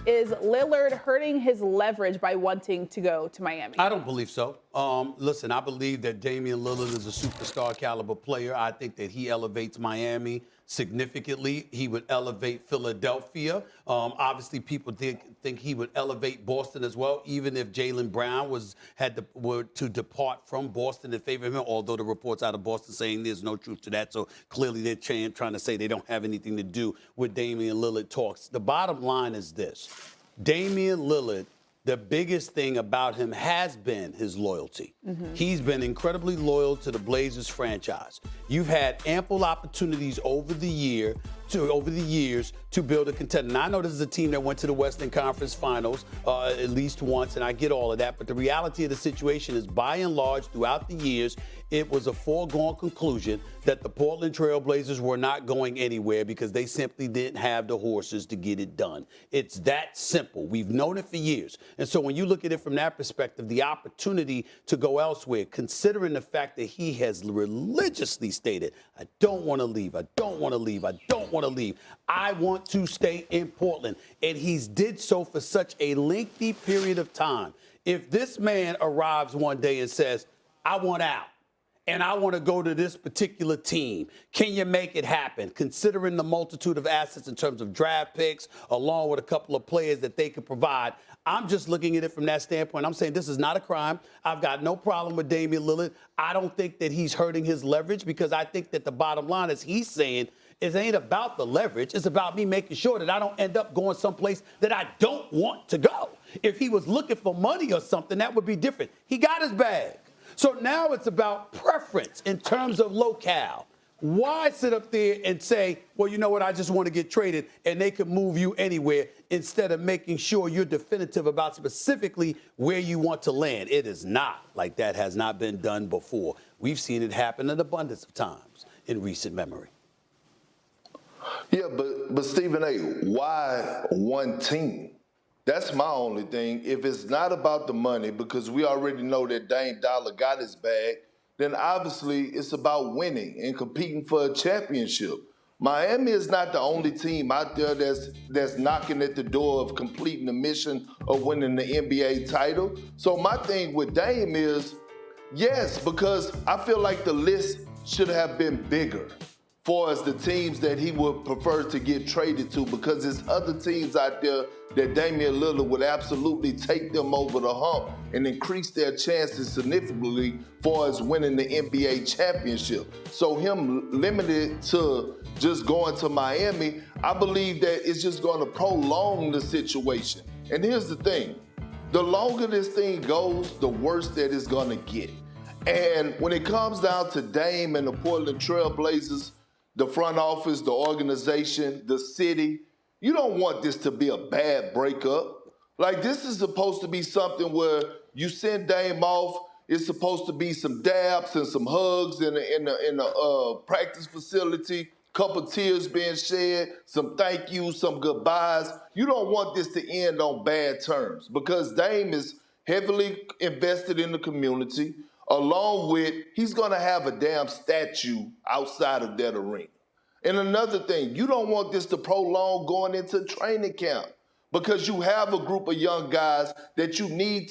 Is Lillard hurting his leverage by wanting to go to Miami? I don't believe so. Listen, I believe that Damian Lillard is a superstar caliber player. I think that he elevates Miami significantly. He would elevate Philadelphia. Obviously, people think he would elevate Boston as well, even if Jaylen Brown were to depart from Boston in favor of him, although the reports out of Boston saying there's no truth to that. So clearly they're trying to say they don't have anything to do with Damian Lillard talks. The bottom line is this. Damian Lillard, the biggest thing about him has been his loyalty. He's been incredibly loyal to the Blazers franchise. You've had ample opportunities over the years to build a contender. Now, I know this is a team that went to the Western Conference Finals at least once, and I get all of that. But the reality of the situation is, by and large, throughout the years, it was a foregone conclusion that the Portland Trail Blazers were not going anywhere because they simply didn't have the horses to get it done. It's that simple. We've known it for years. And so when you look at it from that perspective, the opportunity to go elsewhere, considering the fact that he has religiously stated, I don't want to leave, I don't want to leave, I don't want to leave. I want to stay in Portland. And he's did so for such a lengthy period of time. If this man arrives one day and says, I want out, and I want to go to this particular team, can you make it happen? Considering the multitude of assets in terms of draft picks, along with a couple of players that they could provide, I'm just looking at it from that standpoint. I'm saying this is not a crime. I've got no problem with Damian Lillard. I don't think that he's hurting his leverage, because I think that the bottom line is he's saying it ain't about the leverage. It's about me making sure that I don't end up going someplace that I don't want to go. If he was looking for money or something, that would be different. He got his bag. So now it's about preference in terms of locale. Why sit up there and say, well, you know what, I just want to get traded, and they can move you anywhere, instead of making sure you're definitive about specifically where you want to land? It is not like that has not been done before. We've seen it happen an abundance of times in recent memory. Yeah, but Stephen A., why one team? That's my only thing. If it's not about the money, because we already know that Dame Dolla got his bag, then obviously it's about winning and competing for a championship. Miami is not the only team out there that's knocking at the door of completing the mission of winning the NBA title. So my thing with Dame is, yes, because I feel like the list should have been bigger for as the teams that he would prefer to get traded to, because there's other teams out there that Damian Lillard would absolutely take them over the hump and increase their chances significantly for as winning the NBA championship. So him limited to just going to Miami, I believe that it's just going to prolong the situation. And here's the thing. The longer this thing goes, the worse that it's going to get. And when it comes down to Dame and the Portland Trail Blazers, the front office, the organization, the city, you don't want this to be a bad breakup. Like, this is supposed to be something where you send Dame off. It's supposed to be some dabs and some hugs in the practice facility, couple tears being shed, some thank yous, some goodbyes. You don't want this to end on bad terms, because Dame is heavily invested in the community. Along with, he's going to have a damn statue outside of that arena. And another thing, you don't want this to prolong going into training camp, because you have a group of young guys that you need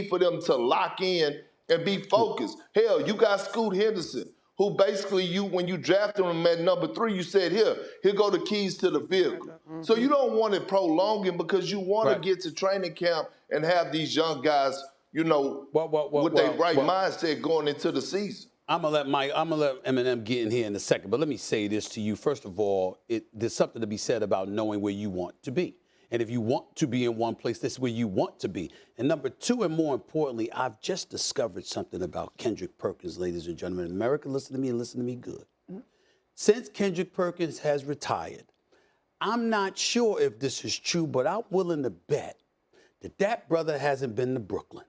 for them to lock in and be focused. Hell, you got Scoot Henderson, who basically when you drafted him at number 3, you said, here go the keys to the vehicle. So you don't want it prolonging, because you want to get to training camp and have these young guys, with their right mindset going into the season. I'm gonna let Eminem get in here in a second, but let me say this to you. First of all, there's something to be said about knowing where you want to be. And if you want to be in one place, this is where you want to be. And number 2, and more importantly, I've just discovered something about Kendrick Perkins, ladies and gentlemen. America, listen to me and listen to me good. Since Kendrick Perkins has retired, I'm not sure if this is true, but I'm willing to bet that brother hasn't been to Brooklyn.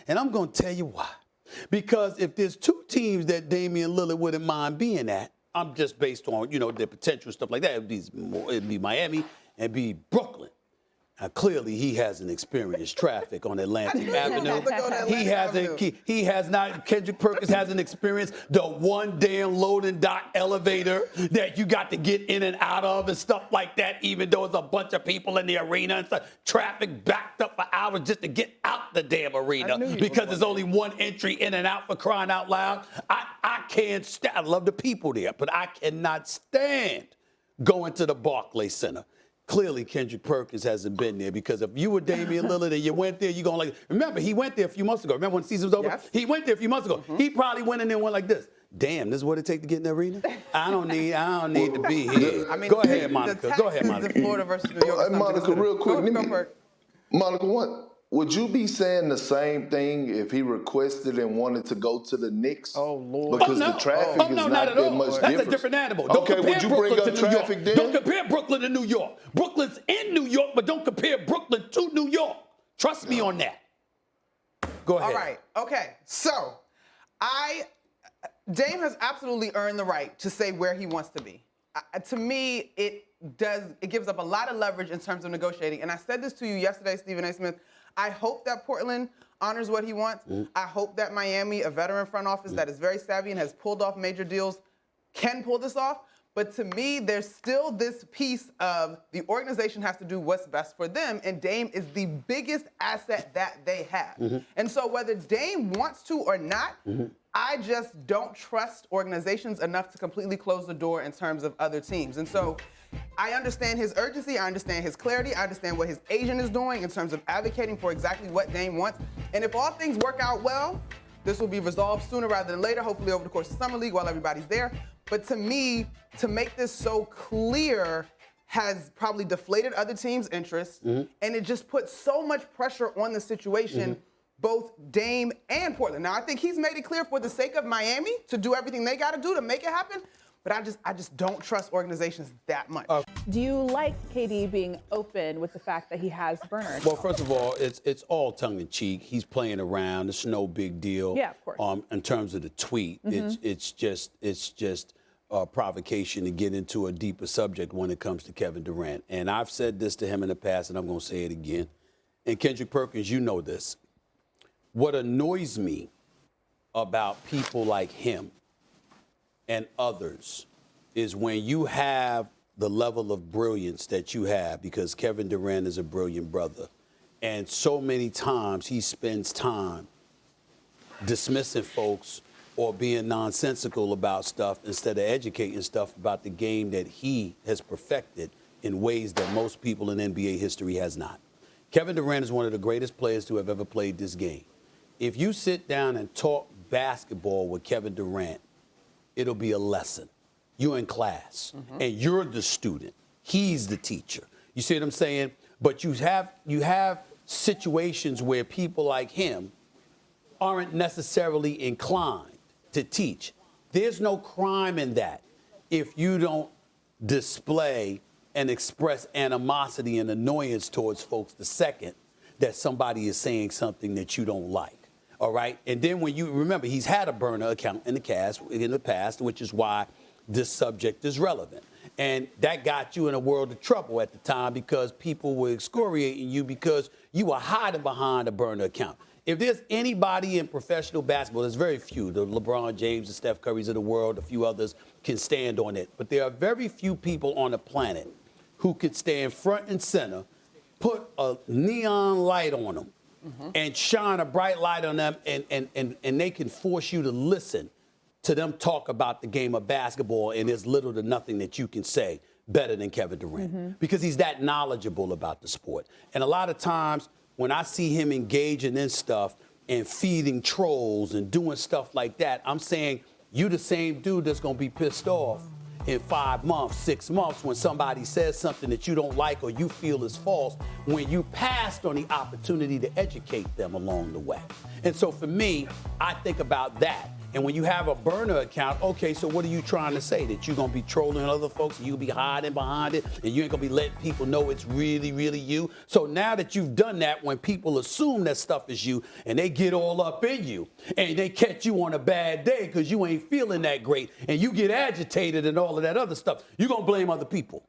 And I'm going to tell you why. Because if there's 2 teams that Damian Lillard wouldn't mind being at, I'm just based on, their potential, stuff like that. It'd be Miami and be Brooklyn. Clearly, he hasn't experienced traffic on Atlantic Avenue. He hasn't. He has not. Kendrick Perkins hasn't experienced the one damn loading dock elevator that you got to get in and out of and stuff like that. Even though there's a bunch of people in the arena and stuff, traffic backed up for hours just to get out the damn arena because there's only one entry in and out, for crying out loud. I can't stand. I love the people there, but I cannot stand going to the Barclays Center. Clearly, Kendrick Perkins hasn't been there, because if you were Damian Lillard and you went there, you're going to remember, he went there a few months ago. Remember when the season was over? Yes. He went there a few months ago. He probably went in there and went like this. Damn, this is what it takes to get in the arena? I don't need to be here. I mean, go ahead, Monica. Go ahead, Monica. The Florida versus New York. Monica, real quick. Go Monica, what? Would you be saying the same thing if he requested and wanted to go to the Knicks? Oh, Lord. Because the traffic is not at that all. much That's different. a different animal. Okay, Don't would you compare bring Brooklyn up to New York. traffic then? Don't compare Brooklyn to New York. Brooklyn's in New York, but don't compare Brooklyn to New York. Trust me on that. Go ahead. All right. Okay. So, Dame has absolutely earned the right to say where he wants to be. To me, it gives up a lot of leverage in terms of negotiating. And I said this to you yesterday, Stephen A. Smith. I hope that Portland honors what he wants. I hope that Miami, a veteran front office that is very savvy and has pulled off major deals, can pull this off. But to me, there's still this piece of the organization has to do what's best for them, and Dame is the biggest asset that they have. And so whether Dame wants to or not, I just don't trust organizations enough to completely close the door in terms of other teams. And so I understand his urgency, I understand his clarity, I understand what his agent is doing in terms of advocating for exactly what Dame wants. And if all things work out well, this will be resolved sooner rather than later, hopefully over the course of Summer League while everybody's there. But to me, to make this so clear has probably deflated other teams' interests, and it just puts so much pressure on the situation, both Dame and Portland. Now, I think he's made it clear for the sake of Miami to do everything they got to do to make it happen, but I just don't trust organizations that much. Do you like KD being open with the fact that he has burner? Well, first of all, it's all tongue-in-cheek. He's playing around. It's no big deal. Yeah, of course. In terms of the tweet, it's just a provocation to get into a deeper subject when it comes to Kevin Durant. And I've said this to him in the past, and I'm going to say it again. And Kendrick Perkins, you know this. What annoys me about people like him and others is when you have the level of brilliance that you have, because Kevin Durant is a brilliant brother, and so many times he spends time dismissing folks or being nonsensical about stuff instead of educating stuff about the game that he has perfected in ways that most people in NBA history has not. Kevin Durant is one of the greatest players to have ever played this game. If you sit down and talk basketball with Kevin Durant, it'll be a lesson. You're in class, and you're the student. He's the teacher. You see what I'm saying? But you have situations where people like him aren't necessarily inclined to teach. There's no crime in that if you don't display and express animosity and annoyance towards folks the second that somebody is saying something that you don't like. All right? And then when you remember, he's had a burner account in the past, which is why this subject is relevant. And that got you in a world of trouble at the time because people were excoriating you because you were hiding behind a burner account. If there's anybody in professional basketball, there's very few. The LeBron James and Steph Currys of the world, a few others can stand on it. But there are very few people on the planet who could stand front and center, put a neon light on them, and shine a bright light on them, and they can force you to listen to them talk about the game of basketball, and there's little to nothing that you can say better than Kevin Durant because he's that knowledgeable about the sport. And a lot of times when I see him engaging in stuff and feeding trolls and doing stuff like that, I'm saying you the same dude that's going to be pissed off in 5 months, 6 months when somebody says something that you don't like or you feel is false when you passed on the opportunity to educate them along the way. And so for me, I think about that. And when you have a burner account, okay, so what are you trying to say? That you're going to be trolling other folks and you'll be hiding behind it and you ain't going to be letting people know it's really, really you? So now that you've done that, when people assume that stuff is you and they get all up in you and they catch you on a bad day because you ain't feeling that great and you get agitated and all of that other stuff, you're going to blame other people.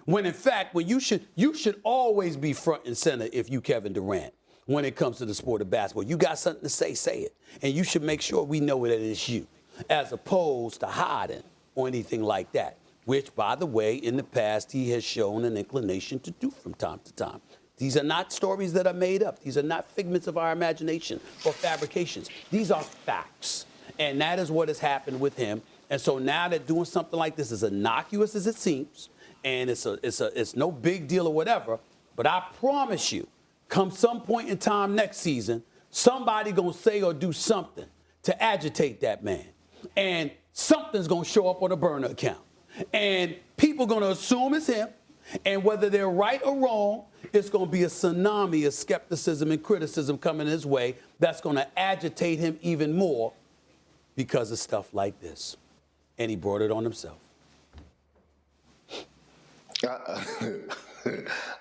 When in fact, when you should always be front and center if you Kevin Durant when it comes to the sport of basketball. You got something to say it. And you should make sure we know that it's you, as opposed to hiding or anything like that, which, by the way, in the past, he has shown an inclination to do from time to time. These are not stories that are made up. These are not figments of our imagination or fabrications. These are facts. And that is what has happened with him. And so now that doing something like this, as innocuous as it seems, and it's no big deal or whatever, but I promise you, come some point in time next season, somebody gonna say or do something to agitate that man. And something's gonna show up on a burner account. And people gonna assume it's him. And whether they're right or wrong, it's gonna be a tsunami of skepticism and criticism coming his way that's gonna agitate him even more because of stuff like this. And he brought it on himself.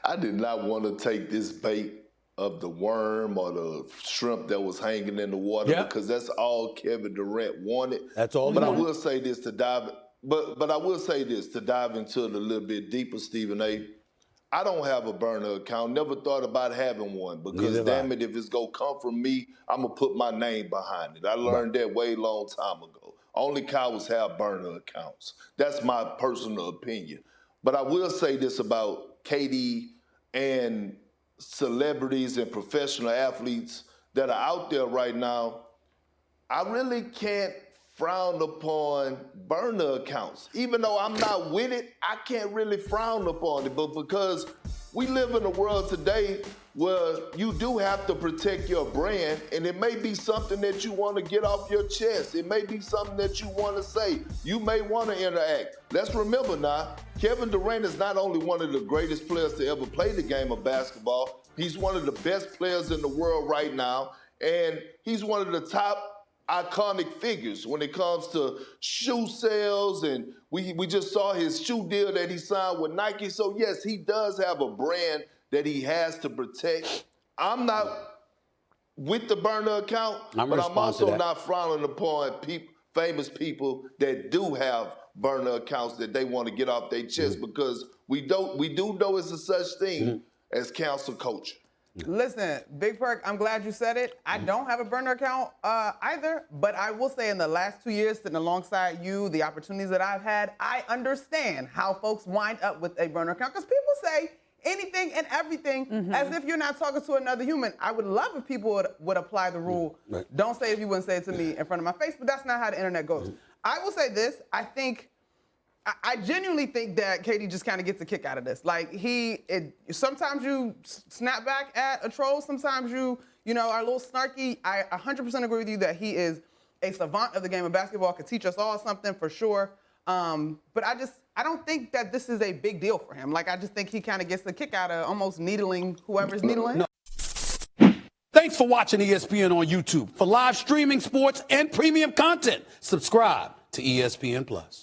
I did not want to take this bait of the worm or the shrimp that was hanging in the water because that's all Kevin Durant wanted. That's all. But I will say this to dive. But I will say this to dive into it a little bit deeper, Stephen A. I don't have a burner account. Never thought about having one because damn it, if it's gonna come from me, I'm gonna put my name behind it. I learned that way long time ago. Only cowards have burner accounts. That's my personal opinion. But I will say this about KD and celebrities and professional athletes that are out there right now. I really can't frown upon burner accounts. Even though I'm not with it, I can't really frown upon it. But because we live in a world today where you do have to protect your brand, and it may be something that you want to get off your chest. It may be something that you want to say. You may want to interact. Let's remember now, Kevin Durant is not only one of the greatest players to ever play the game of basketball, he's one of the best players in the world right now, and he's one of the top iconic figures when it comes to shoe sales, and we just saw his shoe deal that he signed with Nike. So yes, he does have a brand that he has to protect. I'm not with the burner account, but I'm also not frowning upon famous people that do have burner accounts that they want to get off their chest because we do know it's a such thing as cancel culture. Listen, Big Perk, I'm glad you said it. I don't have a burner account either, but I will say in the last 2 years sitting alongside you, the opportunities that I've had, I understand how folks wind up with a burner account because people say anything and everything as if you're not talking to another human. I would love if people would apply the rule, don't say it if you wouldn't say it to me in front of my face, but that's not how the internet goes. I will say this, I genuinely think that KD just kind of gets a kick out of this. Like sometimes you snap back at a troll, sometimes you are a little snarky. I 100% agree with you that he is a savant of the game of basketball, could teach us all something for sure. But I don't think that this is a big deal for him. Like I just think he kind of gets a kick out of almost needling whoever's needling. No. Thanks for watching ESPN on YouTube. For live streaming sports and premium content, subscribe to ESPN Plus.